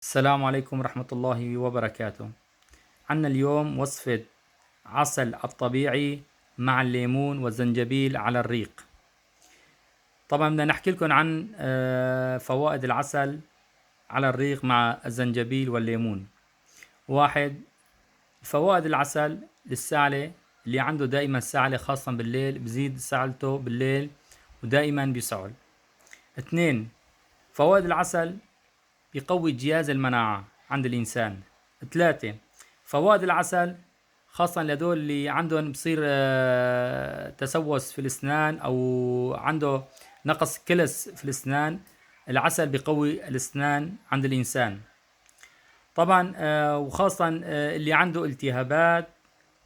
السلام عليكم ورحمة الله وبركاته. عنا اليوم وصفة عسل الطبيعي مع الليمون والزنجبيل على الريق. طبعا بدنا نحكي لكم عن فوائد العسل على الريق مع الزنجبيل والليمون. واحد، فوائد العسل للسعلة، اللي عنده دائما سعلة خاصة بالليل بزيد سعلته بالليل ودائما بيسعل. اثنين، فوائد العسل بيقوي جهاز المناعة عند الإنسان. ثلاثة، فوائد العسل خاصة لدول اللي عندهم بصير تسوس في الأسنان أو عنده نقص كلس في الأسنان، العسل بيقوي الأسنان عند الإنسان. طبعا وخاصة اللي عنده التهابات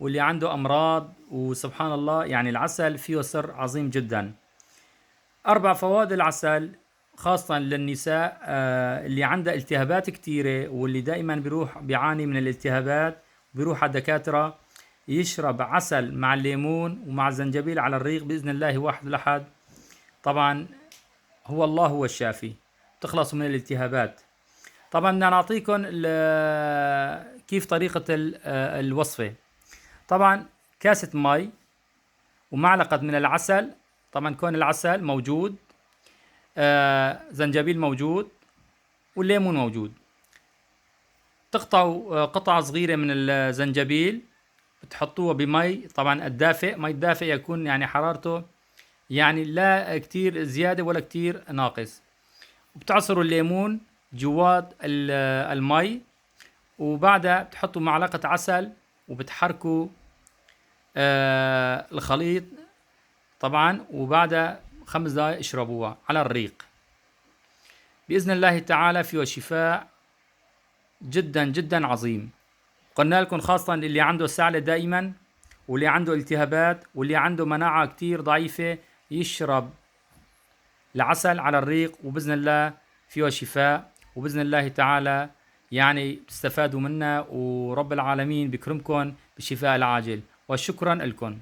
واللي عنده أمراض، وسبحان الله يعني العسل فيه سر عظيم جدا. أربع، فوائد العسل خاصة للنساء اللي عندها التهابات كتيرة واللي دائما بيعاني من الالتهابات، بيروح على الدكاترة يشرب عسل مع الليمون ومع الزنجبيل على الريق بإذن الله واحد الأحد. طبعا الله هو الشافي، تخلصوا من الالتهابات. طبعا بدنا نعطيكم كيف طريقة الوصفة. طبعا كاسة مي ومعلقة من العسل، طبعا كون العسل موجود، زنجبيل موجود والليمون موجود. تقطعوا قطعة صغيرة من الزنجبيل تحطوها بمي، طبعا الدافئ، مي دافئ يكون يعني حرارته يعني لا كتير زيادة ولا كتير ناقص. وبتعصروا الليمون جوات المي، وبعدها بتحطوا معلقة عسل وبتحركوا الخليط طبعا، وبعدها 5 دقائق اشربوها على الريق. بإذن الله تعالى فيه شفاء جدا جدا عظيم. قلنا لكم خاصة اللي عنده سعلة دائما واللي عنده التهابات واللي عنده مناعة كتير ضعيفة يشرب العسل على الريق، وبإذن الله فيه شفاء، وبإذن الله تعالى يعني تستفادوا منه، ورب العالمين بكرمكم بالشفاء العاجل، وشكرا لكم.